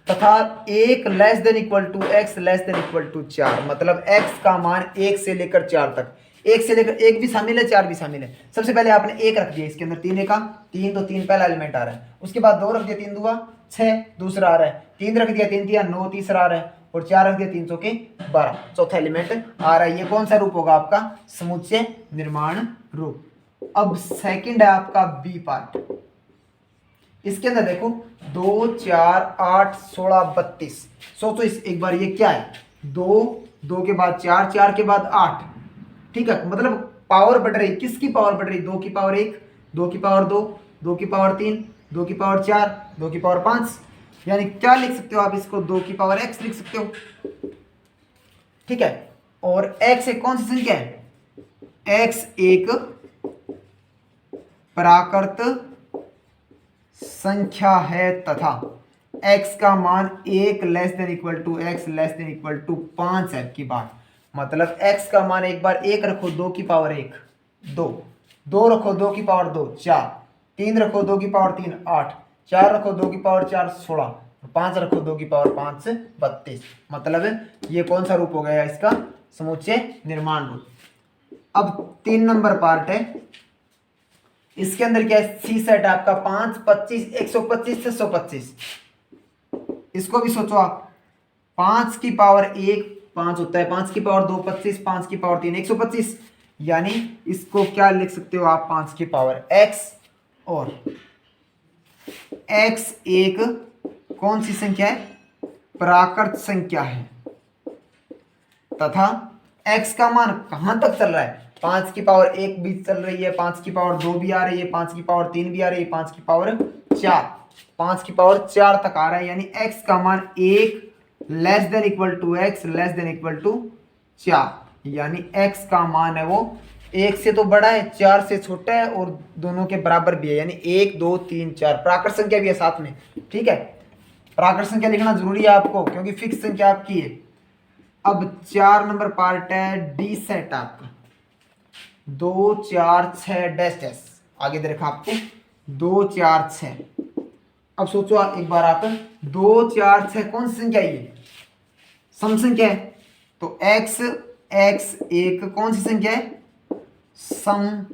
Speaker 1: तथा 1 less than equal to x less than equal to 4, मतलब x का मान 1 से लेकर 4 तक, 1 से लेकर 1 भी शामिल है 4 भी शामिल है। सबसे पहले आपने 1 रख दिया इसके अंदर, 3 का 3, तो 3 पहला एलिमेंट आ रहा है। उसके बाद 2 रख दिया, 3 दूगा 6 दूसरा आ रहा है, 3 रख दिया 3 दिया 9 तीसरा आ रहा है, और 4 रख दिया 3 चौके 12 चौथा एलिमेंट आ रहा है। ये कौन सा रूप होगा आपका, समुच्चय निर्माण रूप। अब सेकंड है आपका बी पार्ट। इसके अंदर देखो 2 4 8 16 32, सोचो इस एक बार ये क्या है, 2 2 के बाद 4 4 के बाद 8। ठीक है, मतलब पावर बढ़ रही, किसकी पावर बढ़ रही, 2 की पावर 1 2 की पावर 2 2 की पावर 3 2 की पावर 4 2 की पावर 5, यानी क्या लिख सकते हो आप इसको, 2 की पावर x लिख सकते हो। ठीक है, और x एक कौन सी संख्या है, x एक प्राकृत संख्या है, तथा x का मान 1 less than equal to x less than equal to 5 है की बात, मतलब x का मान एक बार 1 रखो 2 की पावर 1 2, 2 रखो 2 की पावर 2 4, 3 रखो 2 की पावर 3 8, 4 रखो 2 की पावर 4 16, 5 रखो 2 की पावर 5 32, मतलब ये कौन सा रूप हो गया इसका, समुच्चय निर्माण रूप। अब 3 नंबर पार्ट है, इसके अंदर क्या है, सी सेट आपका 5 25 125 से 125। इसको भी सोचो आप, 5 की पावर 1 5 होता है, 5 की पावर 2 25, 5 की पावर 3 125, यानी इसको क्या लिख सकते हो आप, 5 की पावर x, और x एक कौन सी संख्या है, प्राकृत संख्या है, तथा x का मान कहां तक चल रहा है, 5 की पावर 1 भी चल रही है, 5 की पावर 2 भी आ रही है, 5 की पावर 3 भी आ रही है, 5 की पावर 4 5 की पावर 4 तक आ रहा है, यानी x का मान 1 less than equal to x less than equal to 4, यानी x का मान है वो 1 से तो बड़ा है 4 से छोटा है और दोनों के बराबर भी है, यानी 1 2 3 4 प्राकृत संख्या भी है साथ में। ठीक है, प्राकृत संख्या लिखना जरूरी है आपको, क्योंकि फिक्स संख्या आपकी है। अब 4 नंबर पार्ट है डी सेट आपका, 2 4 6 डैश डैश आगे दे रखा आपको 2 4 6। अब सोचो आप एक बार आप, 2 4 6 कौन सी संख्या है, ये सम संख्या है, तो x एक कौन सी संख्या है, सम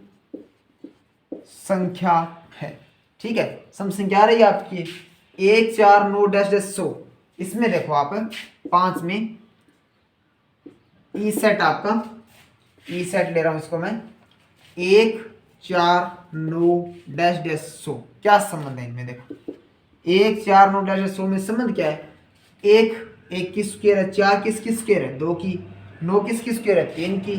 Speaker 1: संख्या है। ठीक है, सम संख्या आ रही है आपकी 1 4 9 डैश डैश 100। इसमें देखो आप 5 में ई सेट आपका, ई सेट ले रहा हूं इसको मैं, 1 4 9 डैश डैश 100, क्या संबंध है इनमें, देखो 1 4 9 डैश 100 में संबंध क्या है? एक की स्क्वायर है, 4 किसकी स्क्वायर है? 2 की, 9 किसकी स्क्वायर है? 3 की,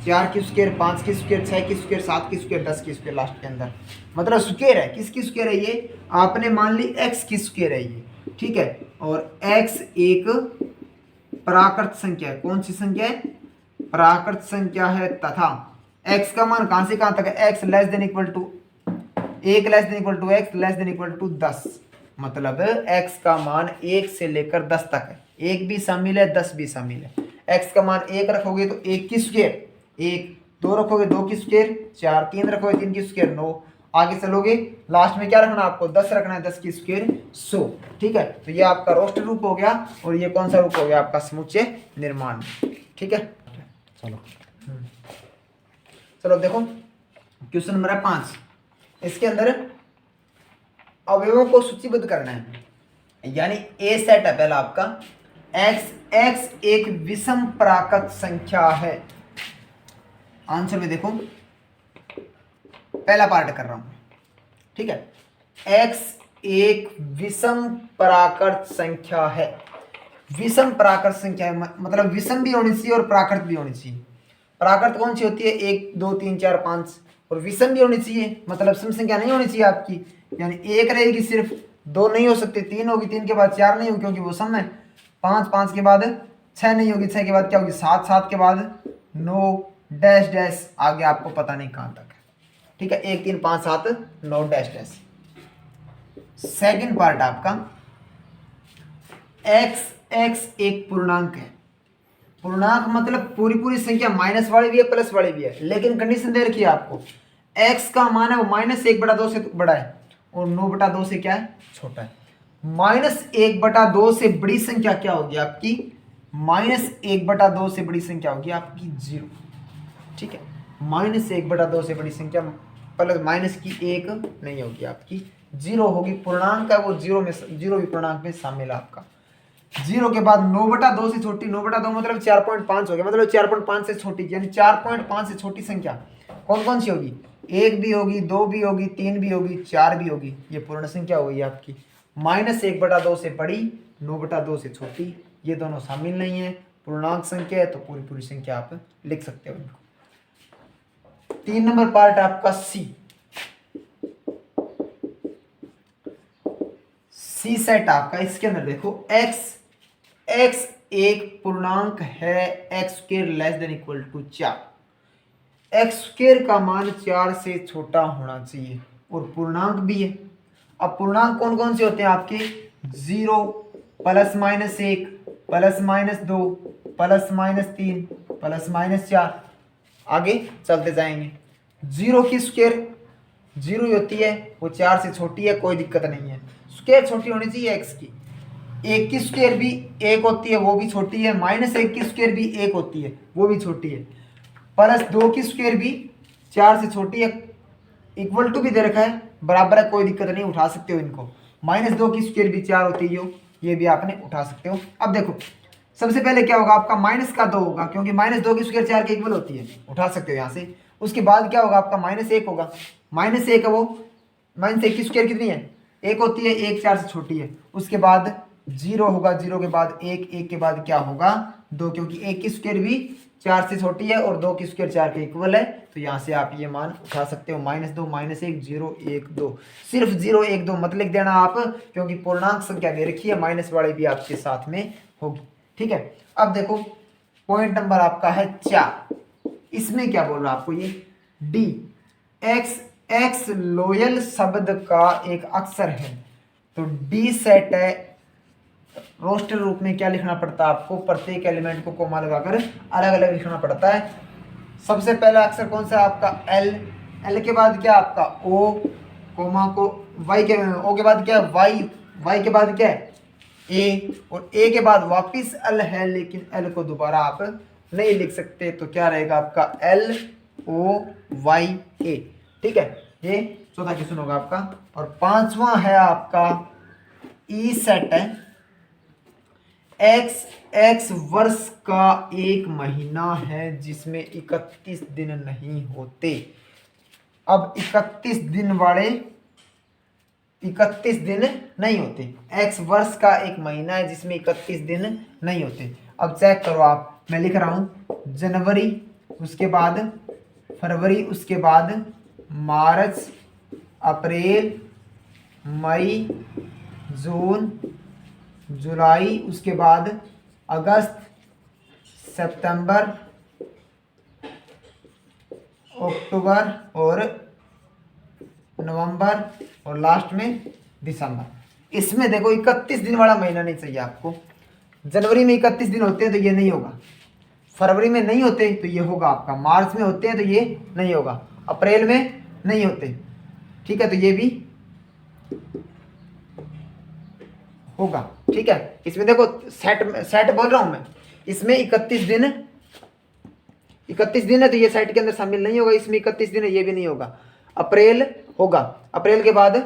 Speaker 1: 4 की स्क्वायर, 5 की स्क्वायर, 6 की स्क्वायर, 7 की स्क्वायर, 10 की स्क्वायर लास्ट के अंदर, मतलब स्क्वायर है। किसकी स्क्वायर है ये? आपने मान ली x की स्क्वायर है ये, ठीक है। और x एक प्राकृत संख्या है। कौन सी संख्या है? प्राकृत संख्या है तथा x का मान कहां से कहां तक है? x less than equal to 1 less than equal to x less than equal to 10, मतलब x का मान 1 से लेकर 10 तक है। 1 भी शामिल है, 10 भी शामिल है। x का मान 1 रखोगे तो 1 की स्क्वायर 1, 2 रखोगे 2 की स्क्वायर 4, 3 रखोगे 3 की स्क्वायर 9, आगे चलोगे लास्ट में क्या रखना आपको? 10 रखना है, 10 की स्क्वायर 100, ठीक है। तो ये आपका रोस्टर रूप हो गया और ये कौन सा रूप हो गया? आपका समुच्चय निर्माण, ठीक है। चलो चलो देखो क्वेश्चन नंबर है 5। इसके अंदर अवयवों को सूचीबद्ध करना है, यानी ए सेट है पहला आपका। x एक विषम प्राकृत संख्या है। आंसर में देखो पहला पार्ट कर रहा हूं, ठीक है। x एक विषम प्राकृत संख्या है। विषम प्राकृत संख्या है मतलब विषम भी होनी चाहिए और प्राकृत भी होनी चाहिए। प्राकृत कौन सी होती है? 1 2 3 4 5, और विषम भी होनी चाहिए, मतलब सम संख्या नहीं होनी चाहिए आपकी, यानी 1 रहेगी सिर्फ, 2 नहीं हो सकती, 3 होगी, 3 के बाद 4 नहीं होगी क्योंकि वो सम है, 5 के बाद 6 नहीं होगी, 6 के बाद क्या होगी? 7 के बाद 9 डैश डैश, आगे आपको पता नहीं कहां तक है, ठीक है। 1 3 5 7 9 डैश डैश। सेकंड पार्ट आपका x एक पूर्णांक है। पूर्णांक मतलब पूरी संख्या, माइनस वाली भी है प्लस वाली भी है, लेकिन कंडीशन दे रखी है आपको, x का मान है वो -1/2 से बड़ा है और 9/2 से क्या है? छोटा है। -1/2 से बड़ी संख्या क्या होगी आपकी? -1/2 से बड़ी संख्या होगी आपकी 0, ठीक है। -1/2 से बड़ी संख्या प्लस माइनस की 1 नहीं होगी आपकी, 0 होगी। पूर्णांक है वो 0 में, 0 भी पूर्णांक में शामिल है आपका। 0 के बाद 9/2 से छोटी, 9/2 मतलब 4.5 हो गया, मतलब 4.5 से छोटी, यानी 4.5 से छोटी संख्या कौन कौन सी होगी? 1 भी होगी, 2 भी होगी, 3 भी होगी, 4 भी होगी, ये पूर्ण संख्या होगी आपकी। -1/2 से बड़ी, 9/2 से छोटी, ये दोनों शामिल नहीं है, पूर्णांक संख्या है तो पूरी संख्या आप लिख सकते हो इनको। 3 नंबर पार्ट आपका सी सेट आपका। इसके अंदर देखो x एक पूर्णांक है, x² less than equal to 4, x² का मान 4 से छोटा होना चाहिए और पूर्णांक भी है। अब पूर्णांक कौन कौन से होते हैं आपके? 0 +-1 +-2 +-3 +-4, आगे चलते जाएंगे। 0 की स्क्वायर 0 ही होती है, वो 4 से छोटी है, कोई दिक्कत नहीं है, स्क्वायर छोटी होनी चाहिए x की। 1 की स्क्वायर भी 1 होती है, वो भी छोटी है। -1 की स्क्वायर भी 1 होती है, वो भी छोटी है। +2 की स्क्वायर भी 4 से छोटी है, इक्वल टू भी दे रखा है, बराबर है, कोई दिक्कत नहीं, उठा सकते हो इनको। -2 की स्क्वायर भी 4 होती है, ये भी आपने उठा सकते हो। अब देखो सबसे पहले क्या होगा आपका? -2 होगा, क्योंकि -2 की स्क्वायर 4 के इक्वल होती है, उठा सकते हो यहाँ से। उसके बाद क्या होगा आपका? -1 होगा, -1 है वो, -1 की स्क्वायर कितनी है? 1 होती है, 1 4 से छोटी है। उसके बाद 0 होगा, 0 के बाद 1, 1 के बाद क्या होगा? 2, क्योंकि 1 की स्क्वायर भी 4 से छोटी है और 2 की स्क्वायर 4 के इक्वल है, तो यहाँ से आप ये मान उठा सकते हो। -2 -1 0 1 2, सिर्फ 0 1 2 मत लिख देना आप, क्योंकि पूर्णांक संख्या दे रखी है, माइनस वाली भी आपके साथ में होगी, ठीक है। अब देखो पॉइंट नंबर आपका है 4, इसमें क्या बोल रहा है आपको? ये डी x लोयल शब्द का एक अक्षर है, तो डी सेट है। रोस्टर रूप में क्या लिखना पड़ता है आपको? प्रत्येक एलिमेंट को कोमा लगाकर अलग अलग लिखना पड़ता है। सबसे पहला अक्षर कौन सा आपका? एल के बाद क्या आपका? ओ, कोमा को वाई के, ओ के बाद क्या? वाई के बाद क्या है? ए, और ए के बाद वापिस एल है, लेकिन एल को दोबारा आप नहीं लिख सकते, तो क्या रहेगा आपका? LOYA, ठीक है। ये चौथा क्वेश्चन होगा आपका। और 5वां है आपका ई सेट है। x वर्ष का एक महीना है जिसमें 31 दिन नहीं होते। अब 31 दिन वाले 31 दिन नहीं होते। एक्स वर्ष का एक महीना है जिसमें 31 दिन नहीं होते। अब चेक करो आप, मैं लिख रहा हूँ जनवरी, उसके बाद फरवरी, उसके बाद मार्च, अप्रैल, मई, जून, जुलाई, उसके बाद अगस्त, सितंबर, अक्टूबर और नवंबर और लास्ट में दिसंबर। इसमें देखो 31 दिन वाला महीना नहीं चाहिए आपको। जनवरी में 31 दिन होते हैं तो ये नहीं होगा, फरवरी में नहीं होते तो ये होगा आपका, मार्च में होते हैं तो ये नहीं होगा, अप्रैल में नहीं होते, ठीक है, तो ये भी होगा, ठीक है। इसमें देखो सेट बोल रहा हूं मैं, इसमें 31 दिन है तो ये सेट के अंदर शामिल नहीं होगा, इसमें 31 दिन है ये भी नहीं होगा। अप्रैल होगा, अप्रैल के बाद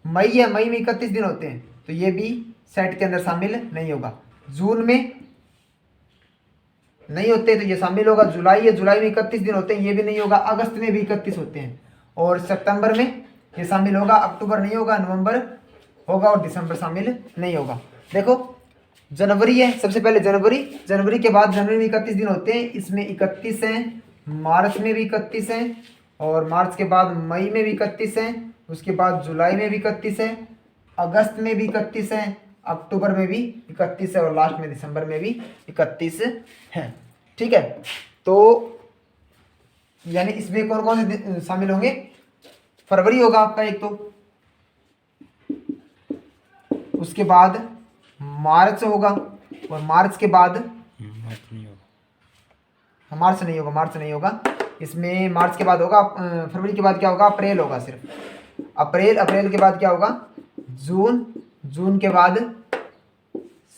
Speaker 1: मई है, मई में 31 दिन होते हैं तो ये भी सेट के अंदर शामिल नहीं होगा। जून में नहीं होते तो ये शामिल होगा। जुलाई है, जुलाई में 31 दिन होते हैं ये भी नहीं होगा। अगस्त में भी 31 होते हैं और सितंबर में ये शामिल होगा। अक्टूबर नहीं होगा, नवंबर होगा और दिसंबर शामिल नहीं होगा। देखो जनवरी है, सबसे पहले जनवरी के बाद जनवरी में 31 दिन होते हैं, इसमें 31 हैं, मार्च में भी 31 हैं और मार्च के बाद मई में भी 31 हैं, उसके बाद जुलाई में भी 31 है, अगस्त में भी 31 है, अक्टूबर में भी 31 है और लास्ट में दिसंबर में भी 31 है, ठीक है। तो यानी इसमें कौन कौन से शामिल होंगे? फरवरी होगा आपका एक, तो उसके बाद मार्च होगा और मार्च के बाद मार्च नहीं होगा इसमें। मार्च के बाद होगा फरवरी के बाद क्या होगा? अप्रैल होगा सिर्फ। अप्रैल के बाद क्या होगा? जून के बाद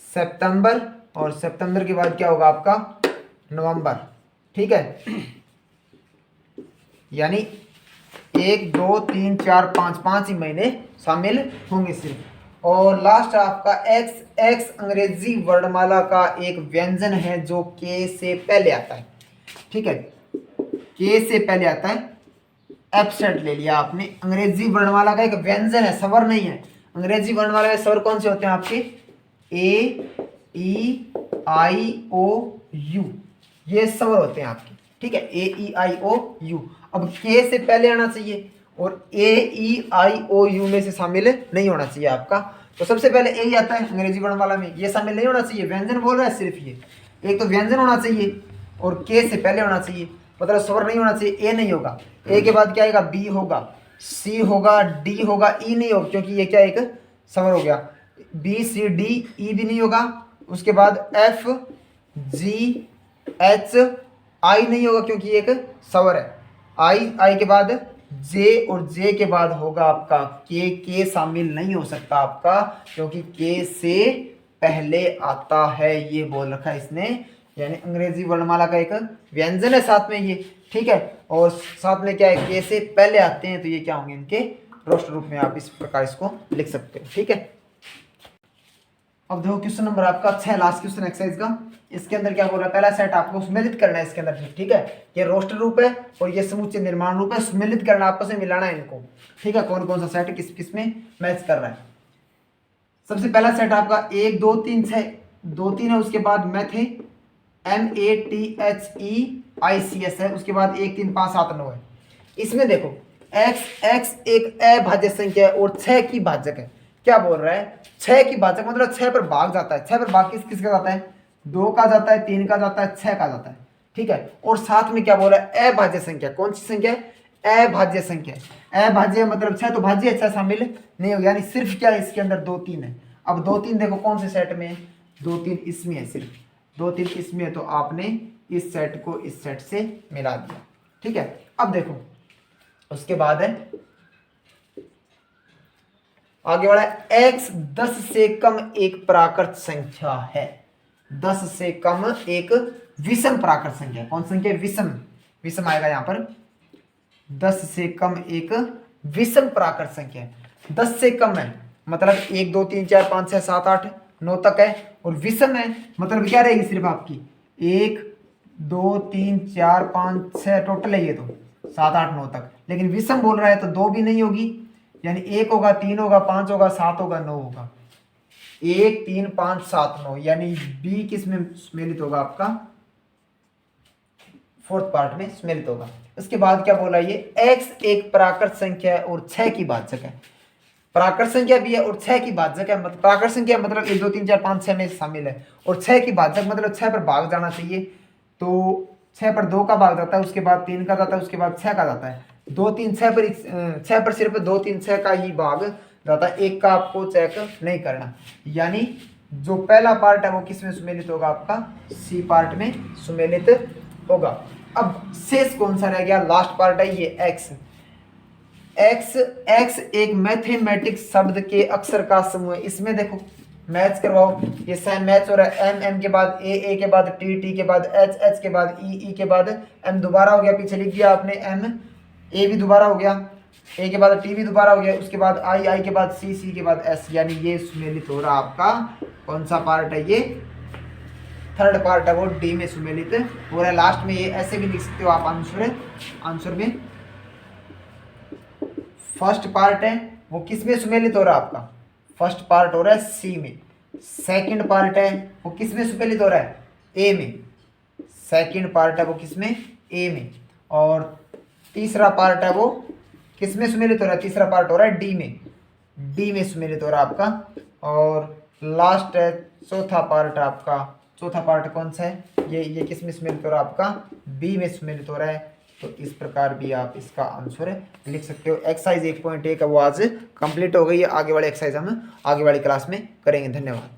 Speaker 1: सितंबर और सितंबर के बाद क्या होगा आपका? नवंबर, ठीक है। यानी 1 2 3 4 5 ही महीने शामिल होंगे सिर्फ। और लास्ट आपका एक्स अंग्रेजी वर्णमाला का एक व्यंजन है जो के से पहले आता है, ठीक है, के से पहले आता है। एब्सेंट ले लिया आपने। अंग्रेजी वर्णमाला का एक व्यंजन है, स्वर नहीं है। अंग्रेजी वर्णमाला में स्वर कौन से होते हैं आपके? ए, ई, आई, ओ, यू, ये स्वर होते हैं आपके, ठीक है, ए, ई, आई, ओ, यू। अब के से पहले आना चाहिए और ए, ई, आई, ओ, यू में से शामिल नहीं होना चाहिए आपका। तो सबसे पहले ए ही आता है अंग्रेजी वर्णमाला में, ये शामिल नहीं होना चाहिए। व्यंजन बोल रहा है सिर्फ ये, एक तो व्यंजन होना चाहिए और के से पहले होना चाहिए, मतलब स्वर नहीं होना चाहिए। ए नहीं होगा, ए के बाद क्या आएगा? बी होगा, सी होगा, डी होगा, ई नहीं होगा क्योंकि ये क्या एक स्वर हो गया। बी, सी, डी, ई भी नहीं होगा। उसके बाद एफ, जी, एच, आई नहीं होगा क्योंकि एक स्वर है। आई के बाद जे और जे के बाद होगा आपका के शामिल नहीं हो सकता आपका क्योंकि के से पहले आता है, ये बोल रखा है इसने। यानी अंग्रेजी वर्णमाला का एक व्यंजन है साथ में ये, ठीक है, और साथ में क्या है? के से पहले आते हैं तो ये क्या होंगे? इनके रोस्ट रूप में आप इस प्रकार इसको लिख सकते हो, ठीक है। अब देखो क्वेश्चन नंबर आपका 6, लास्ट क्वेश्चन एक्सरसाइज का। इसके अंदर क्या बोल रहा है? पहला सेट आपको सुमेलित करना है इसके अंदर, ठीक है। ये रोस्टर रूप है और ये समुच्चय निर्माण रूप है। सुमेलित करना, आपस में मिलाना है इनको, ठीक है। कौन कौन सा सेट किस किस में मैच कर रहा है? सबसे पहला सेट आपका 1 2 3 6, 2 3 है। उसके बाद मैथ है, MATHEICS है। उसके बाद 1 3 5 7 9 है। इसमें देखो x एक अभाज्य संख्या है और 6 की भाजक है। क्या बोल रहा है? 6 की भाजक मतलब 6 पर भाग जाता है। 6 पर भाग किसका जाता है? 2 का जाता है, 3 का जाता है, 6 का जाता है, ठीक है। और साथ में क्या बोल रहा है? अभाज्य संख्या। कौन सी संख्या है? अभाज्य संख्या। अभाज्य मतलब 6 तो भाज्य है, 6 शामिल नहीं होगा। यानी सिर्फ क्या है इसके अंदर? 2 3 है। अब 2 3 देखो कौन से सेट में है? 2 3 इसमें है, सिर्फ 2 3 इसमें है, तो आपने इस सेट को इस सेट से मिला दिया, ठीक है। अब देखो उसके बाद है आगे वाला x 10 से कम एक प्राकृत संख्या है। 10 से कम एक विषम प्राकृत संख्या। कौन संख्या? विषम आएगा यहां पर। 10 से कम एक विषम प्राकृत संख्या। 10 से कम है मतलब 1 2 3 4 5 6 7 8 9 तक है, और विषम है मतलब क्या रहेगी? सिर्फ आपकी 1 2 3 4 5 6 टोटल है ये तो 7 8 9 तक। लेकिन विषम बोल रहा है तो 2 भी नहीं होगी, यानी 1 होगा, 3 होगा, 5 होगा, 7 होगा, 9 होगा। 1 3 5 7 9 यानी बी किस में सम्मिलित होगा आपका? फोर्थ पार्ट में सम्मिलित होगा। उसके बाद क्या बोला ये? x एक प्राकृत संख्या है और 6 की भाजक है। प्राकृत संख्या भी है और 6 की भाजक है। मतलब प्राकृत संख्या मतलब 1 2 3 4 5 6 में शामिल है और 6 की भाजक मतलब 6 पर भाग जाना चाहिए। तो 6 पर 2 का भाग जाता है, उसके बाद 3 का जाता है, उसके बाद 6 का जाता है। 2 3 6 पर 6 पर सिर्फ 2 3 6 का ही भाग जाता है, एक का आपको चेक नहीं करना। यानी जो पहला पार्ट है वो किस में सम्मिलित होगा? आपका सी पार्ट में सम्मिलित होगा। अब शेष कौन सा रह गया? लास्ट पार्ट है ये एक्स। एक्स एक मैथमेटिक्स शब्द के अक्षर का समूह है। इसमें देखो मैच करवाओ, ये सेम मैच हो रहा है। एम के बाद ए के बाद टी के बाद एच के बाद ई के बाद एम दोबारा हो गया, पीछे लिख दिया आपने एम, ए भी दोबारा हो गया, ए के बाद टी भी दोबारा हो गया, उसके बाद आई के बाद सी के बाद एस। यानी ये सम्मिलित हो रहा आपका कौन सा पार्ट है? ये थर्ड पार्ट है, वो डी में सम्मिलित हो रहा है। लास्ट में ये ऐसे भी लिख सकते हो आप आंसर में। फर्स्ट पार्ट है वो किस में सम्मिलित हो रहा है? आपका फर्स्ट पार्ट हो रहा है सी में। सेकंड पार्ट है वो किस में सम्मिलित हो रहा है? ए में। सेकंड पार्ट है वो किस में? ए में। और तीसरा पार्ट है वो किस में सम्मिलित हो रहा है? तीसरा पार्ट हो रहा है डी में। डी में सम्मिलित हो रहा है आपका। और लास्ट है चौथा पार्ट है आपका। चौथा पार्ट कौन सा है? ये किस में सम्मिलित हो रहा है? आपका बी में सम्मिलित हो रहा है। तो इस प्रकार भी आप इसका आंसर लिख सकते हो। एक्सरसाइज 1.1 का वो आज कंप्लीट हो गई है। आगे वाले एक्सरसाइज हम आगे वाली क्लास में करेंगे। धन्यवाद।